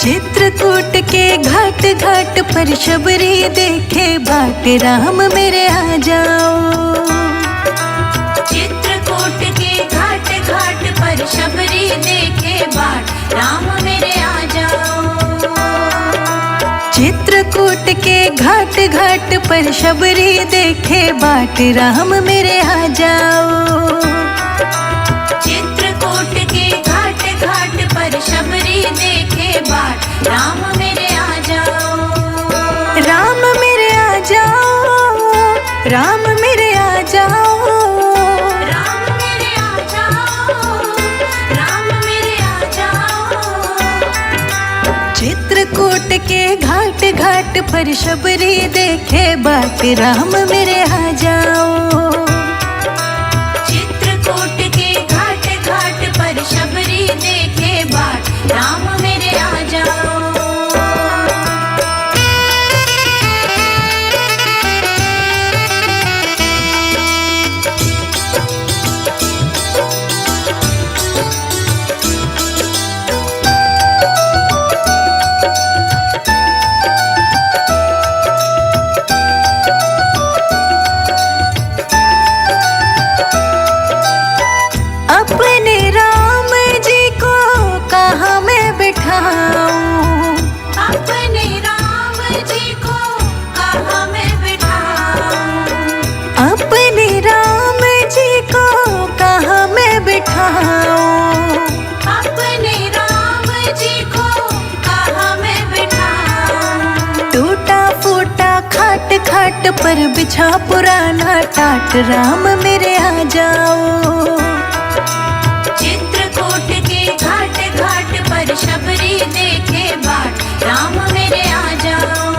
चित्रकूट के घाट घाट पर शबरी देखे बाट, राम मेरे आ जाओ। चित्रकूट के घाट घाट पर शबरी देखे बाट, राम मेरे आ जाओ। चित्रकूट के घाट घाट पर शबरी देखे बाट, राम मेरे आ जाओ। चित्रकूट के घाट घाट पर शबरी देखे बाट, राम मेरे आ जाओ। राम मेरे आ जाओ, राम मेरे आ जाओ। राम मेरे आ जाओ, राम मेरे आ जाओ। चित्रकूट के घाट घाट पर शबरी देखे बाट, राम मेरे आ जाओ। चित्रकूट के घाट घाट पर शबरी देखे बाट, राम मेरे आ जाओ। अपने राम जी को कहाँ मैं बिठाऊं, अपने राम जी को कहाँ मैं बिठाऊं। अपने राम जी को कहाँ मैं बिठाऊं। अपने राम जी को कहाँ मैं बिठाऊं। टूटा फूटा खाट खाट पर बिछा पुराना टाट, राम मेरे आ जाओ। चित्रकूट के घाट घाट पर शबरी देखे बाट, राम मेरे आ जाओ।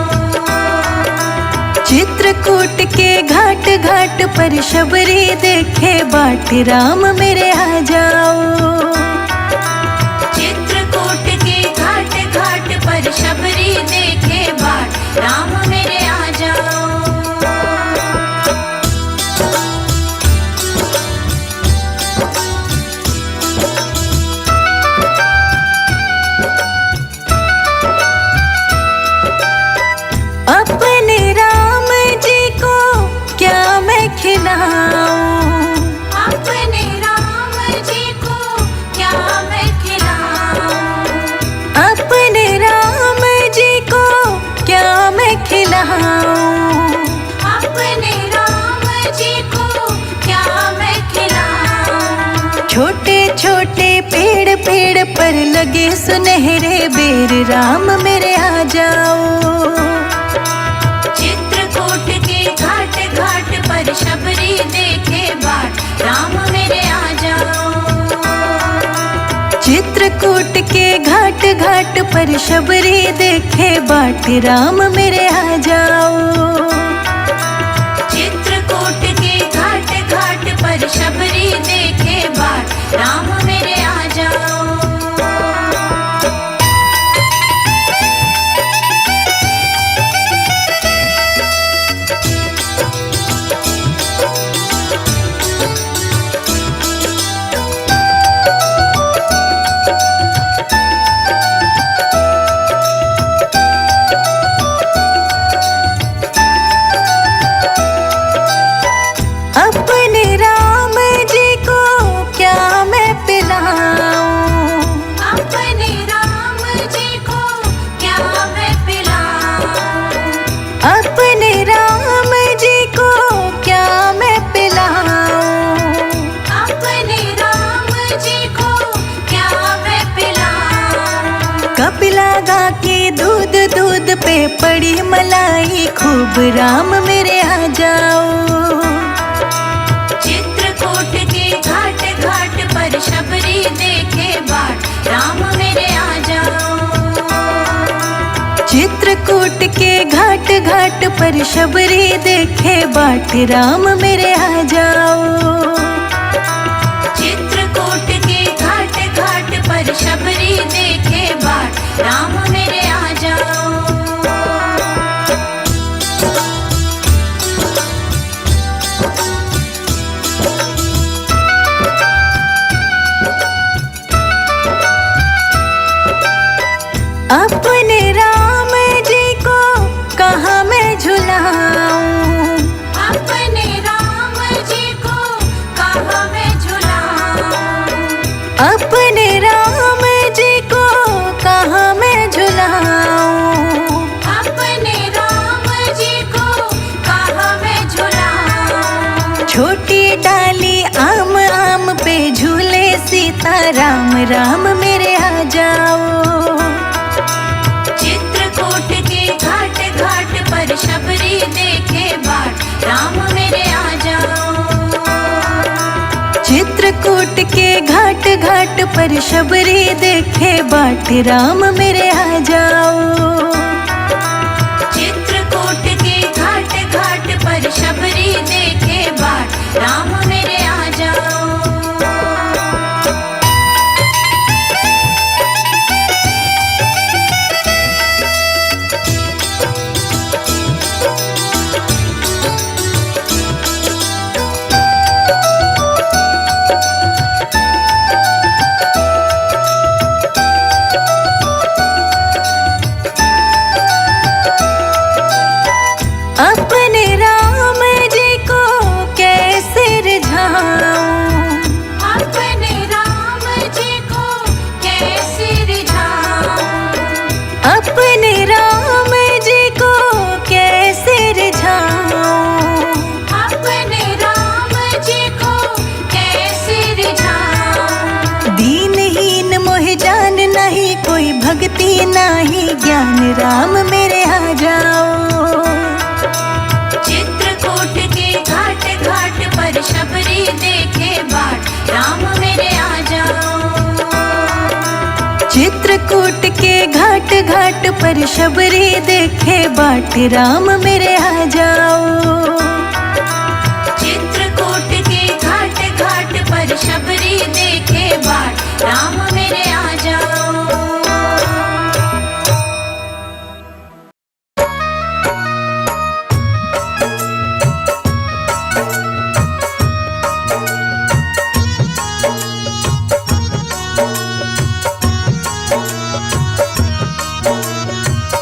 चित्रकूट के घाट घाट पर शबरी देखे बाट, राम मेरे आ जाओ। चित्रकूट के घाट घाट पर शबरी देखे बाट, राम मेरे आ जाओ। अपने राम जी को क्या मैं खिलाऊं, अपने राम जी को क्या मैं खिलाऊं। अपने राम जी को क्या मैं खिलाऊं। अपने राम जी को क्या मैं खिलाऊं। छोटे छोटे पेड़ पेड़ पर लगे सुनहरे बेर, राम मेरे आ जाओ। चित्रकूट के घाट घाट पर शबरी देखे बाट, राम मेरे आ जाओ। चित्रकूट के घाट घाट पर शबरी देखे बाट, राम मेरे आ जाओ। चित्रकूट के घाट घाट पर शबरी देखे बाट, राम मेरे आ जाओ। अपने राम जी को क्या मैं पिलाऊं। अपने राम जी को क्या मैं पिलाऊं। अपने राम जी को क्या मैं पिलाऊं। अपने राम जी को क्या मैं पिलाऊं। कपिला गा के दूध दूध पे पड़ी मलाई खूब, राम मेरे आ जाओ। चित्रकूट के घाट घाट पर शबरी देखे बाट, राम मेरे आ जाओ। चित्रकूट के घाट घाट पर शबरी देखे बाट, राम मेरे आ जाओ। चित्रकूट के घाट घाट पर शबरी देखे बाट, राम मेरे आ जाओ। राम राम मेरे आ जाओ। चित्रकूट के घाट घाट पर शबरी देखे बाट, राम मेरे आ जाओ। चित्रकूट के घाट घाट पर शबरी देखे बाट, राम मेरे आ जाओ। चित्रकूट के घाट घाट पर शबरी देखे बाट, राम मेरे आ जाओ। अपने राम जी को कैसे रिझाऊं, अपने राम जी को कैसे रिझाऊं, अपने राम जी को कैसे रिझाऊं। अपने राम जी को कैसे रिझाऊं। दीनहीन मोह जान नहीं, कोई भक्ति नहीं ज्ञान, राम मेरे आ जाओ। चित्रकूट के घाट घाट पर शबरी देखे बाट, राम मेरे आ जाओ। चित्रकूट के घाट घाट पर शबरी देखे बाट, राम मेरे आ जाओ। चित्रकूट के घाट घाट पर शबरी देखे बाट, राम मेरे आ जाओ।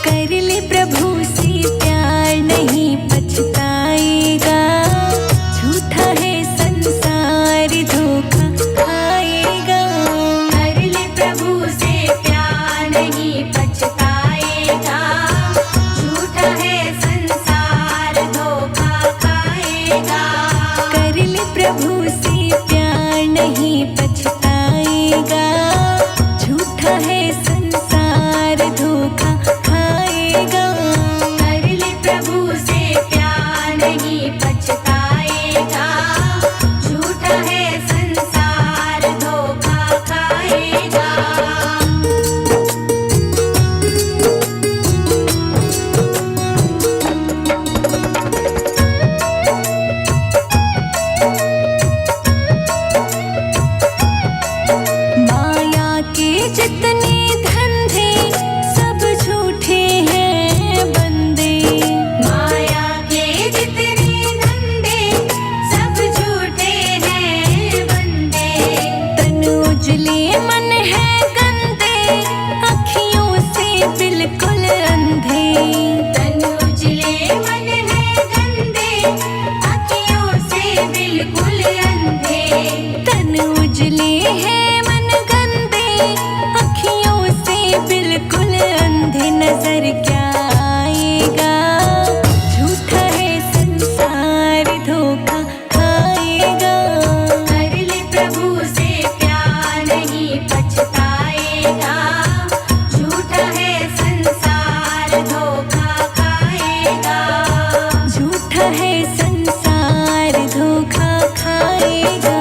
कर ले प्रभु से प्यार नहीं पछताएगा, झूठा है संसार धोखा खाएगा। कर ले प्रभु से प्यार नहीं पछताएगा, झूठा है संसार धोखा खाएगा। कर ले प्रभु से प्यार नहीं पछताएगा, झूठा है संसार धोखा खाएगा। कर ले प्रभु से प्यार नहीं पछताएगा, झूठा है संसार धोखा खाएगा। माया के जितने धंधे सब झूठे हैं बंदे, माया के जितने धंधे सब झूठे हैं बंदे। तन उजले मन है गंदे, अखियों से बिल्कुल अंधे। तन उजले मन है गंदे, अखियों से बिल्कुल अंधे। तन उजले है मन गंदे, अखियों से बिल्कुल अंधे। नजर क्या आएगा, झूठा है संसार धोखा खाएगा। कर ले प्रभु से प्यार नहीं पछताएगा, झूठा है संसार धोखा खाएगा। झूठा है संसार धोखा खाएगा।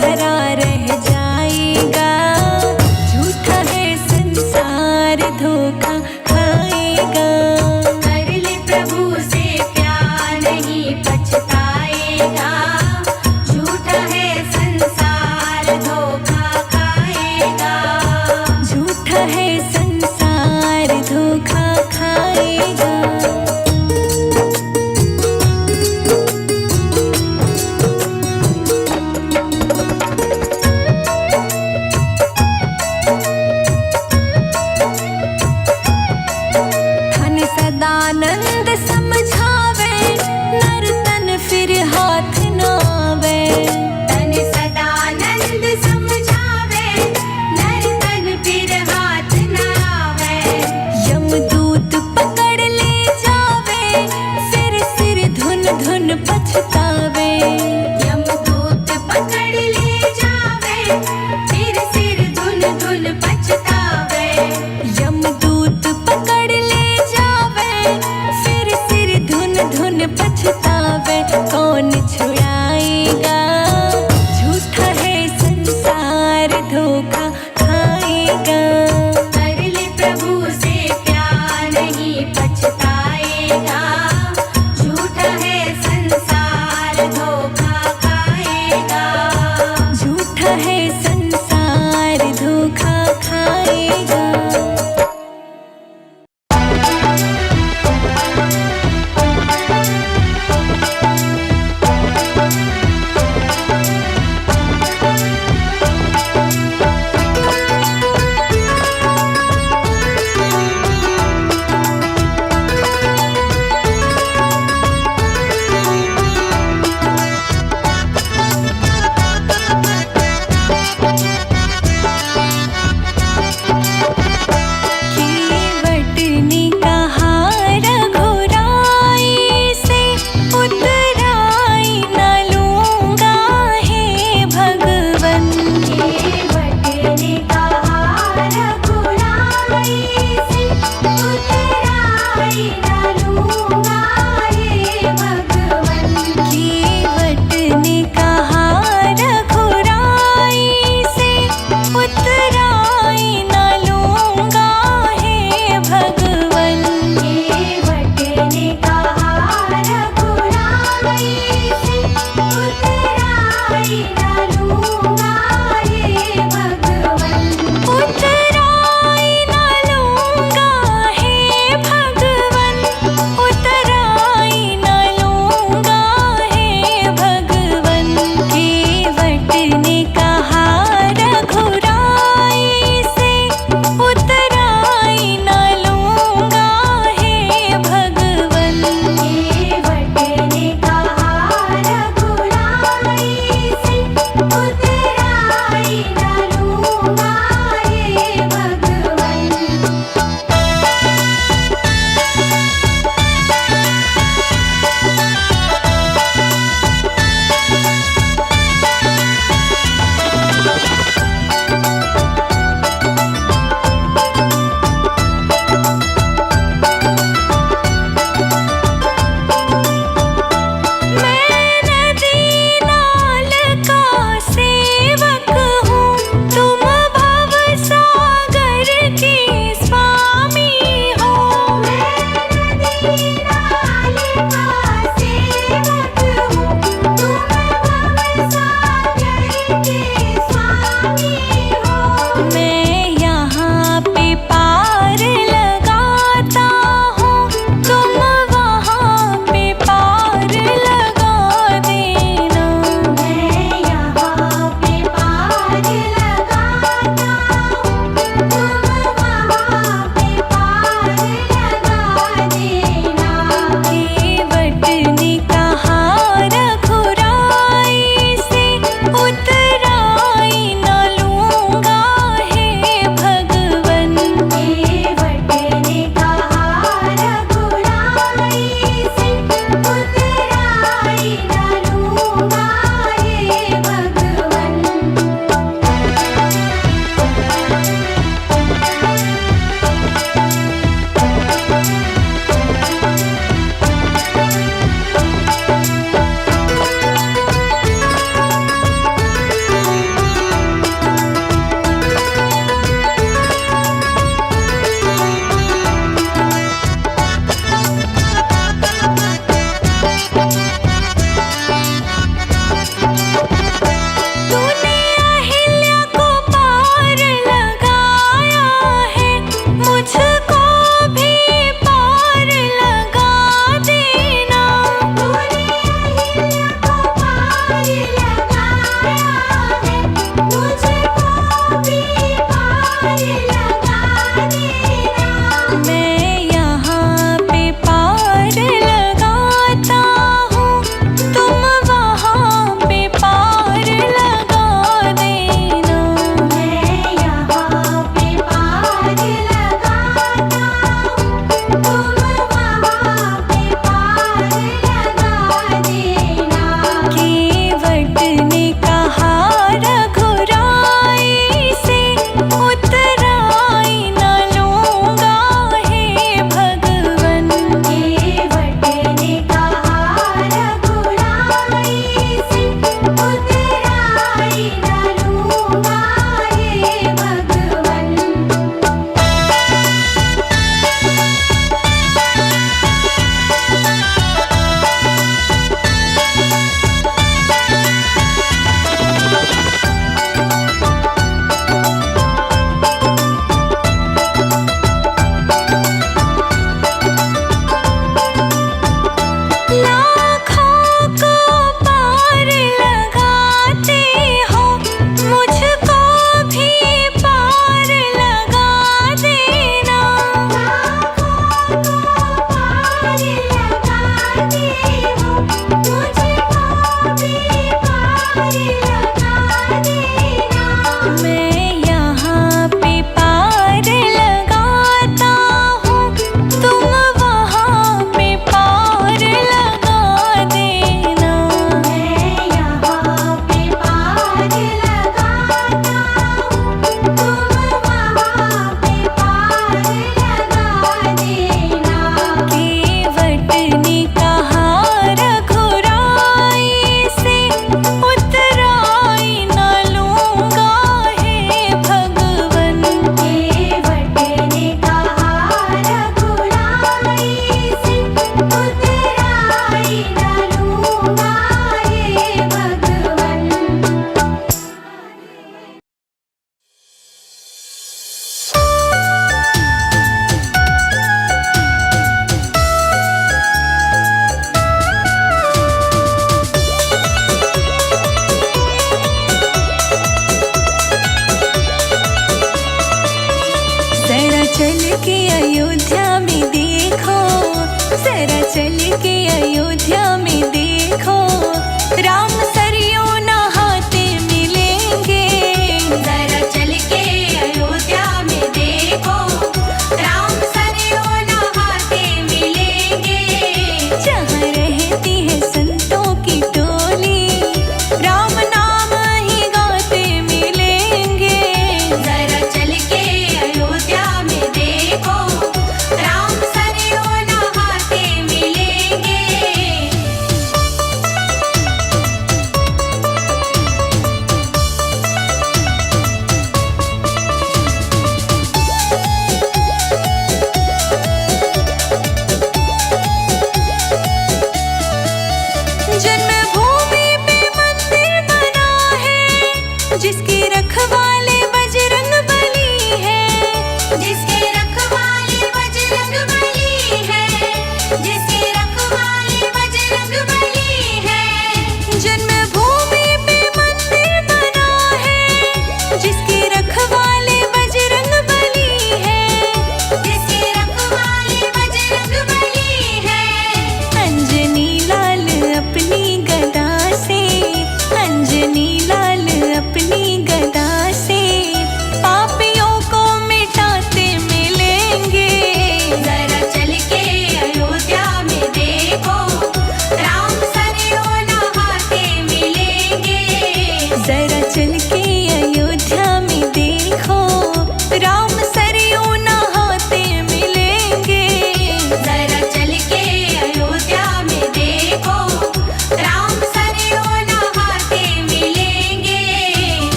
धरा रह जाएगा। झूठा है संसार धोखा खाएगा। कर ले प्रभु से प्यार नहीं पछताएगा। झूठा है संसार धोखा खाएगा। झूठा है संसार धोखा खाएगा। धन सदानंद समझावे, नर्तन फिर हाथ न आवे। तन सदानंद समझावे, नर्तन फिर हाथ न आवे। यमदूत पकड़ ले जावे, फिर सिर धुन धुन पछतावे। यमदूत पकड़ ले जावे, फिर सिर धुन धुन पछतावे। यमदूत पकड़ ले जावे, फिर सिर धुन धुन पछतावे। कौन छुड़ाएगा? झूठा है संसार धोखा खाएगा। कर ले प्रभु से प्यार नहीं पछताएगा। झूठा है संसार धोखा खाएगा। झूठा है संसार धोखा खाएगा। केवटनी का हार घुराई से उतराई न लूंगा हे भगवन। केवटने का हार घुराई से उतराई न लूंगा हे भगवन। केवटनी का हार घुराई से उतराई न लूंगा हे भगवन। केवटने का हार घुराई से उतराई न लूंगा हे भगवन। उतराई न लूंगा हे भगवन। उतराई न लूंगा हे भगवन। केवटनी का हार घुराई से उतराई न लूंगा हे भगवन। केवटने का हार घुराई से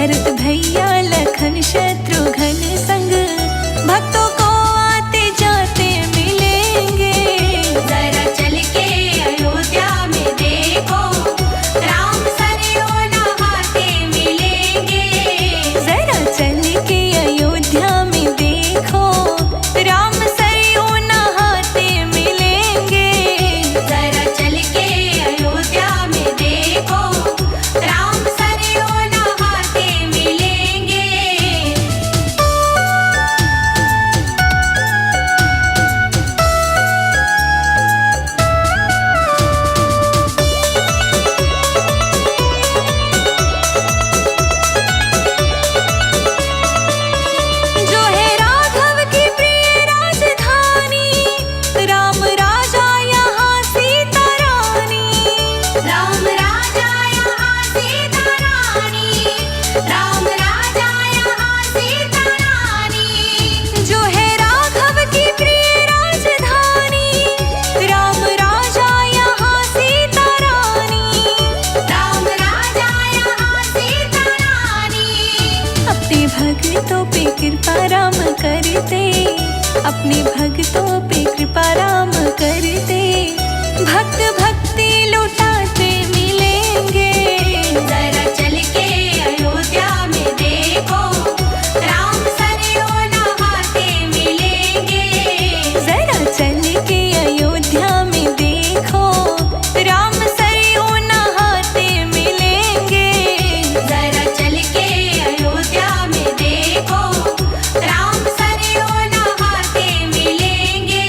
भरत भैया लखन शत्रुघ्न संग भक्तों को आते जाते भक्तों पे कृपा राम करते, भक्त भक्ति लुटाते मिलेंगे। जरा चल के अयोध्या में देखो, राम सरयों नहाते मिलेंगे। जरा चल के अयोध्या में देखो, राम सरयों नहाते मिलेंगे। जरा चल के अयोध्या में देखो, राम सरयों नहाते मिलेंगे।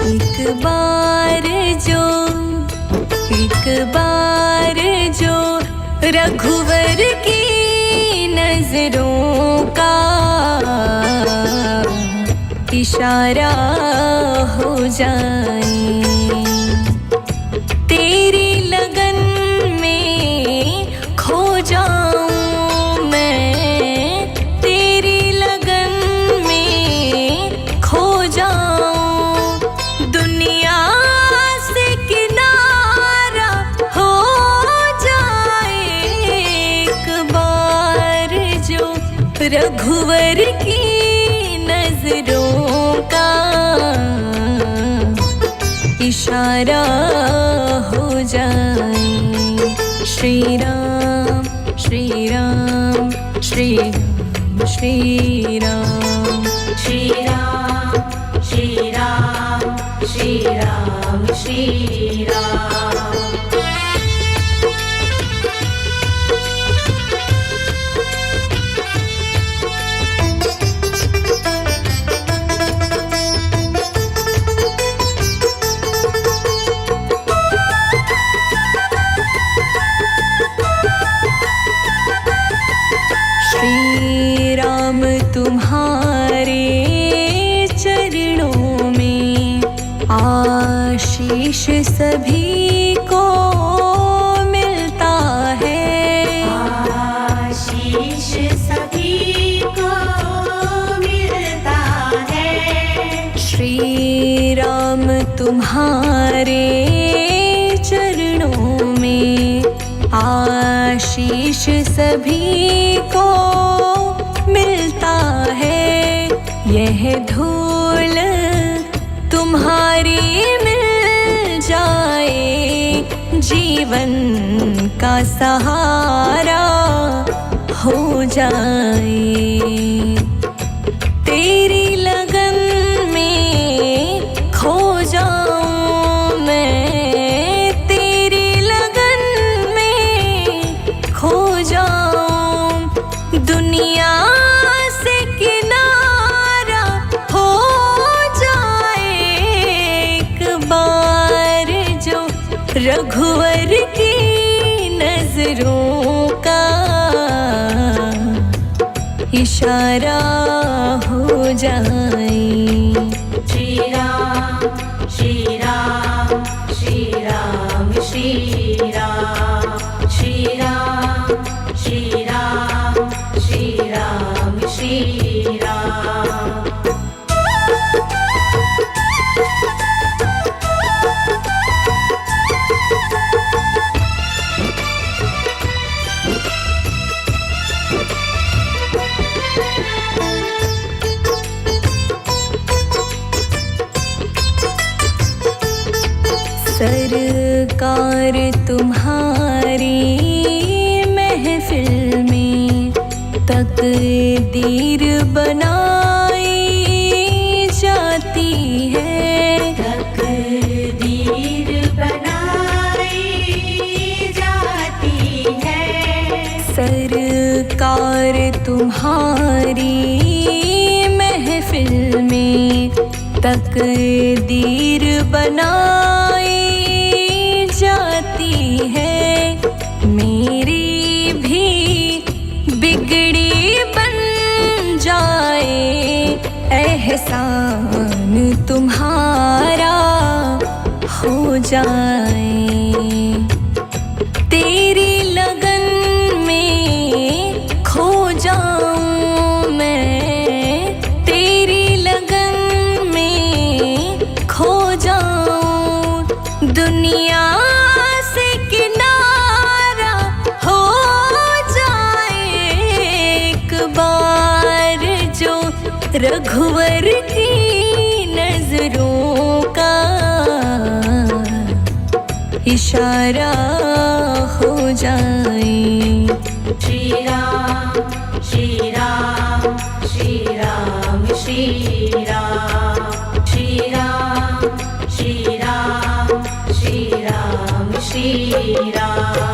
एक बार जो रघुवर की नजरों का इशारा हो जाए, तेरी लगन में खो जाऊं मैं, तेरी लगन में खो जाऊं। दुनिया से किनारा हो जाए, एक बार जो रघुवर की नजरों का इशारा हो जाए। श्री राम श्री राम श्री राम श्री राम श्री राम श्री राम श्री राम श्री राम। श्री राम तुम्हारे चरणों में आशीष सभी को मिलता है, आशीष सभी को मिलता है। श्री राम तुम्हारे चरणों में आशीष सभी को मिलता है। यह धूल तुम्हारी मिल जाए, जीवन का सहारा हो जाए। तेरी लगन में खो जाऊं मैं, तेरी लगन में खो जाऊं। दुनिया से किनारा हो जाए, एक बार जो रघुवर की नजरों का इशारा हो जाए। श्री राम श्री राम श्री राम श्री राम श्री राम श्री राम श्री राम श्री राम। सरकार तुम्हारी महफिल में तकदीर बनाई जाती है, तकदीर बनाई जाती है। सरकार तुम्हारी महफिल में तकदीर बनाई जाती है। मेरी भी बिगड़ी बन जाए, एहसान तुम्हारा हो जाए। तेरी लगन में रघुवर की नजरों का इशारा हो जाए। श्री राम श्री राम श्री राम श्री राम श्री राम श्री राम श्री राम श्री राम।